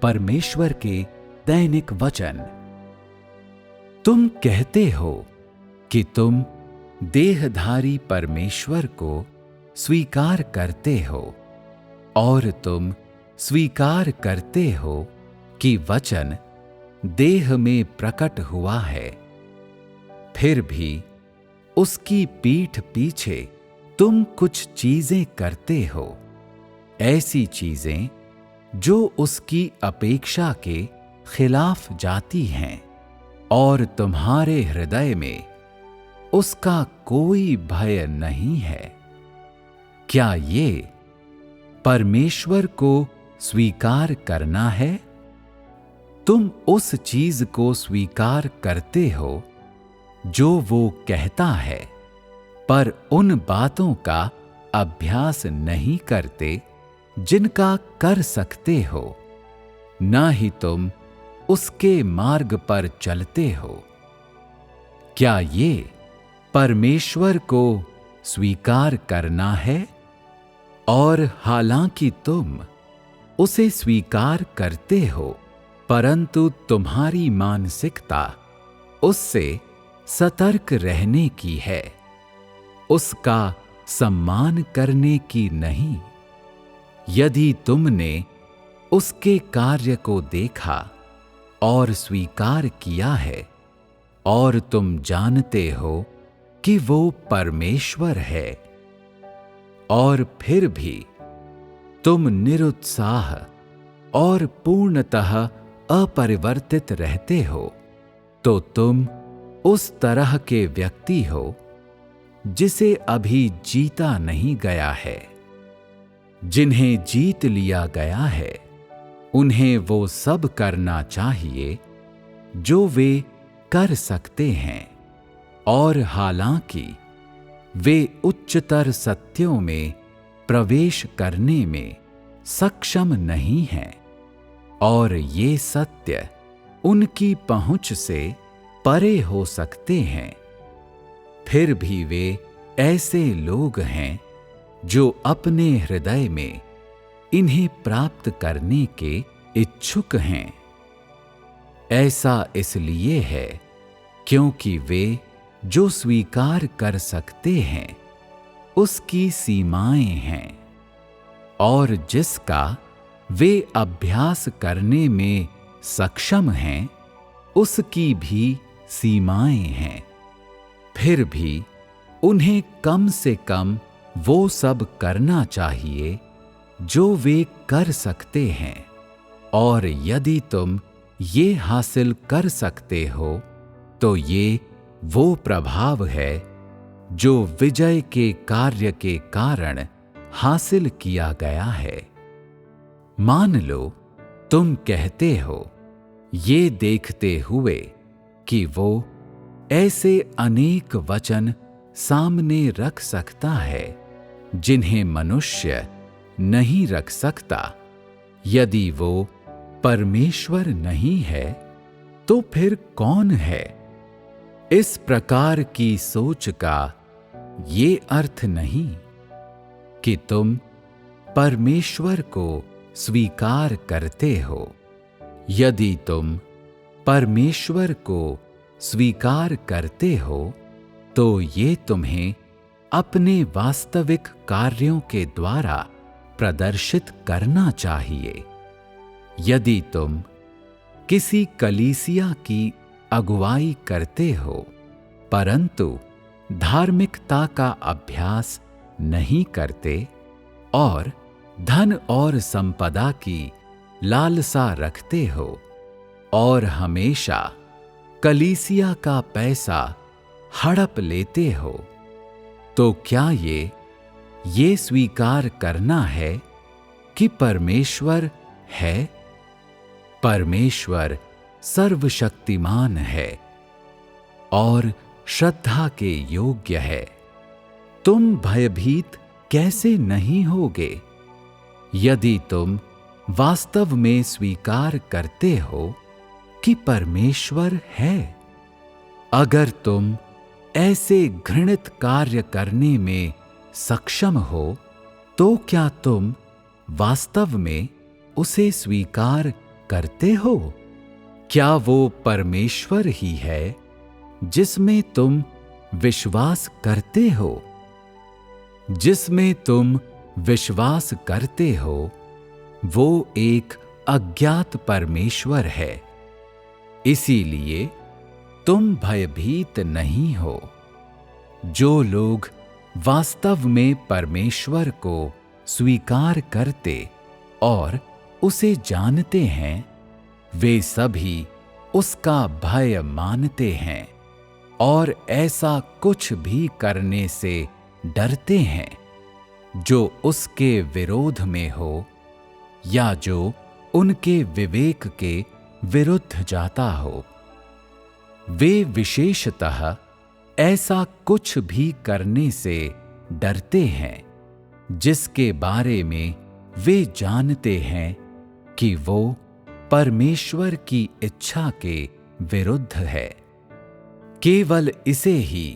परमेश्वर के दैनिक वचन। तुम कहते हो कि तुम देहधारी परमेश्वर को स्वीकार करते हो और तुम स्वीकार करते हो कि वचन देह में प्रकट हुआ है। फिर भी उसकी पीठ पीछे तुम कुछ चीजें करते हो, ऐसी चीजें जो उसकी अपेक्षा के खिलाफ जाती हैं, और तुम्हारे हृदय में उसका कोई भय नहीं है। क्या ये परमेश्वर को स्वीकार करना है? तुम उस चीज को स्वीकार करते हो जो वो कहता है, पर उन बातों का अभ्यास नहीं करते जिनका कर सकते हो, ना ही तुम उसके मार्ग पर चलते हो। क्या ये परमेश्वर को स्वीकार करना है? और हालांकि तुम उसे स्वीकार करते हो, परंतु तुम्हारी मानसिकता उससे सतर्क रहने की है, उसका सम्मान करने की नहीं। यदि तुमने उसके कार्य को देखा और स्वीकार किया है, और तुम जानते हो कि वो परमेश्वर है, और फिर भी तुम निरुत्साह और पूर्णतः अपरिवर्तित रहते हो, तो तुम उस तरह के व्यक्ति हो जिसे अभी जीता नहीं गया है। जिन्हें जीत लिया गया है, उन्हें वो सब करना चाहिए जो वे कर सकते हैं, और हालांकि वे उच्चतर सत्यों में प्रवेश करने में सक्षम नहीं हैं, और ये सत्य उनकी पहुंच से परे हो सकते हैं, फिर भी वे ऐसे लोग हैं जो अपने हृदय में इन्हें प्राप्त करने के इच्छुक हैं। ऐसा इसलिए है क्योंकि वे जो स्वीकार कर सकते हैं उसकी सीमाएं हैं, और जिसका वे अभ्यास करने में सक्षम हैं उसकी भी सीमाएं हैं। फिर भी उन्हें कम से कम वो सब करना चाहिए जो वे कर सकते हैं, और यदि तुम ये हासिल कर सकते हो तो ये वो प्रभाव है जो विजय के कार्य के कारण हासिल किया गया है। मान लो तुम कहते हो, ये देखते हुए कि वो ऐसे अनेक वचन सामने रख सकता है जिन्हें मनुष्य नहीं रख सकता। यदि वो परमेश्वर नहीं है तो फिर कौन है? इस प्रकार की सोच का ये अर्थ नहीं कि तुम परमेश्वर को स्वीकार करते हो। यदि तुम परमेश्वर को स्वीकार करते हो तो ये तुम्हें अपने वास्तविक कार्यों के द्वारा प्रदर्शित करना चाहिए। यदि तुम किसी कलीसिया की अगुवाई करते हो परंतु धार्मिकता का अभ्यास नहीं करते और धन और संपदा की लालसा रखते हो और हमेशा कलीसिया का पैसा हड़प लेते हो, तो क्या ये स्वीकार करना है कि परमेश्वर है? परमेश्वर सर्वशक्तिमान है और श्रद्धा के योग्य है। तुम भयभीत कैसे नहीं होगे यदि तुम वास्तव में स्वीकार करते हो कि परमेश्वर है? अगर तुम ऐसे घृणित कार्य करने में सक्षम हो तो क्या तुम वास्तव में उसे स्वीकार करते हो? क्या वो परमेश्वर ही है जिसमें तुम विश्वास करते हो? जिसमें तुम विश्वास करते हो वो एक अज्ञात परमेश्वर है। इसीलिए तुम भयभीत नहीं हो। जो लोग वास्तव में परमेश्वर को स्वीकार करते और उसे जानते हैं, वे सभी उसका भय मानते हैं और ऐसा कुछ भी करने से डरते हैं जो उसके विरोध में हो या जो उनके विवेक के विरुद्ध जाता हो। वे विशेषतः ऐसा कुछ भी करने से डरते हैं जिसके बारे में वे जानते हैं कि वो परमेश्वर की इच्छा के विरुद्ध है। केवल इसे ही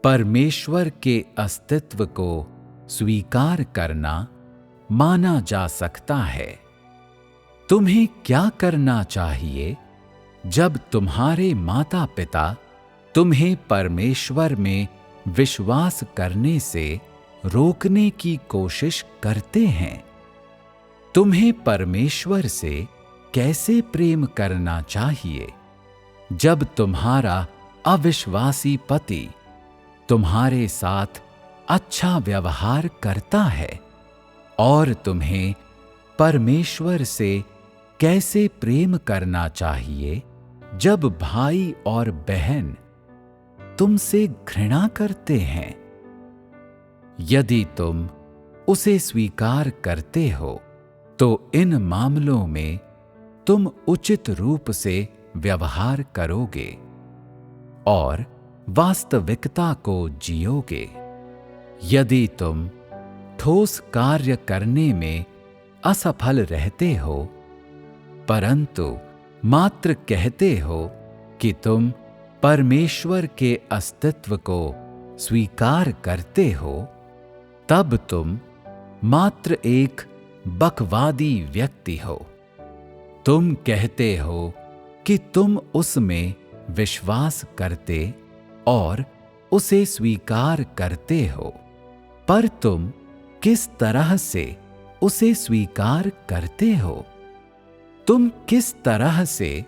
परमेश्वर के अस्तित्व को स्वीकार करना माना जा सकता है। तुम्हें क्या करना चाहिए जब तुम्हारे माता पिता तुम्हें परमेश्वर में विश्वास करने से रोकने की कोशिश करते हैं? तुम्हें परमेश्वर से कैसे प्रेम करना चाहिए जब तुम्हारा अविश्वासी पति तुम्हारे साथ अच्छा व्यवहार करता है, और तुम्हें परमेश्वर से कैसे प्रेम करना चाहिए जब भाई और बहन तुमसे घृणा करते हैं? यदि तुम उसे स्वीकार करते हो तो इन मामलों में तुम उचित रूप से व्यवहार करोगे और वास्तविकता को जियोगे। यदि तुम ठोस कार्य करने में असफल रहते हो, परंतु मात्र कहते हो कि तुम परमेश्वर के अस्तित्व को स्वीकार करते हो, तब तुम मात्र एक बकवादी व्यक्ति हो। तुम कहते हो कि तुम उसमें विश्वास करते और उसे स्वीकार करते हो, पर तुम किस तरह से उसे स्वीकार करते हो? तुम किस तरह से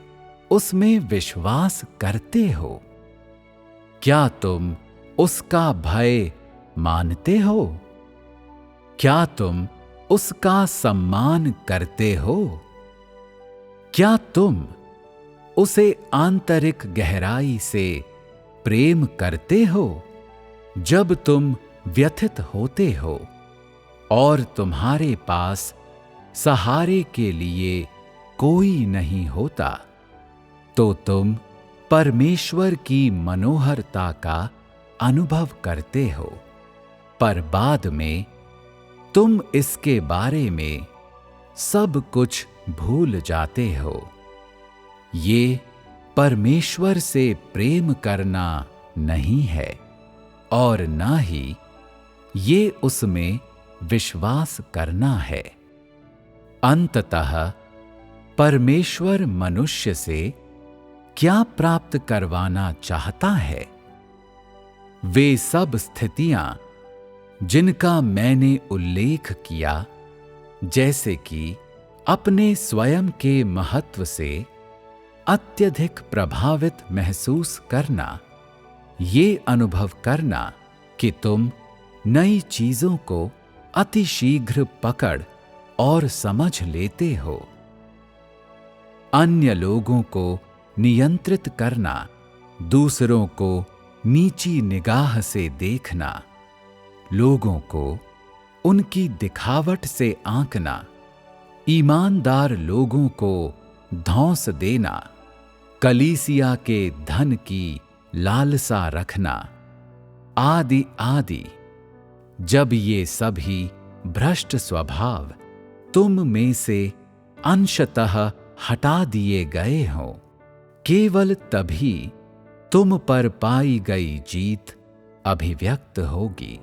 उसमें विश्वास करते हो? क्या तुम उसका भय मानते हो? क्या तुम उसका सम्मान करते हो? क्या तुम उसे आंतरिक गहराई से प्रेम करते हो? जब तुम व्यथित होते हो और तुम्हारे पास सहारे के लिए कोई नहीं होता, तो तुम परमेश्वर की मनोहरता का अनुभव करते हो, पर बाद में तुम इसके बारे में सब कुछ भूल जाते हो। ये परमेश्वर से प्रेम करना नहीं है और न ही ये उसमें विश्वास करना है। अंततः परमेश्वर मनुष्य से क्या प्राप्त करवाना चाहता है? वे सब स्थितियां जिनका मैंने उल्लेख किया, जैसे कि अपने स्वयं के महत्व से अत्यधिक प्रभावित महसूस करना, ये अनुभव करना कि तुम नई चीजों को अतिशीघ्र पकड़ और समझ लेते हो, अन्य लोगों को नियंत्रित करना, दूसरों को नीची निगाह से देखना, लोगों को उनकी दिखावट से आंकना, ईमानदार लोगों को धौंस देना, कलीसिया के धन की लालसा रखना, आदि आदि। जब ये सभी भ्रष्ट स्वभाव तुम में से अंशतः हटा दिए गए हों, केवल तभी तुम पर पाई गई जीत अभिव्यक्त होगी।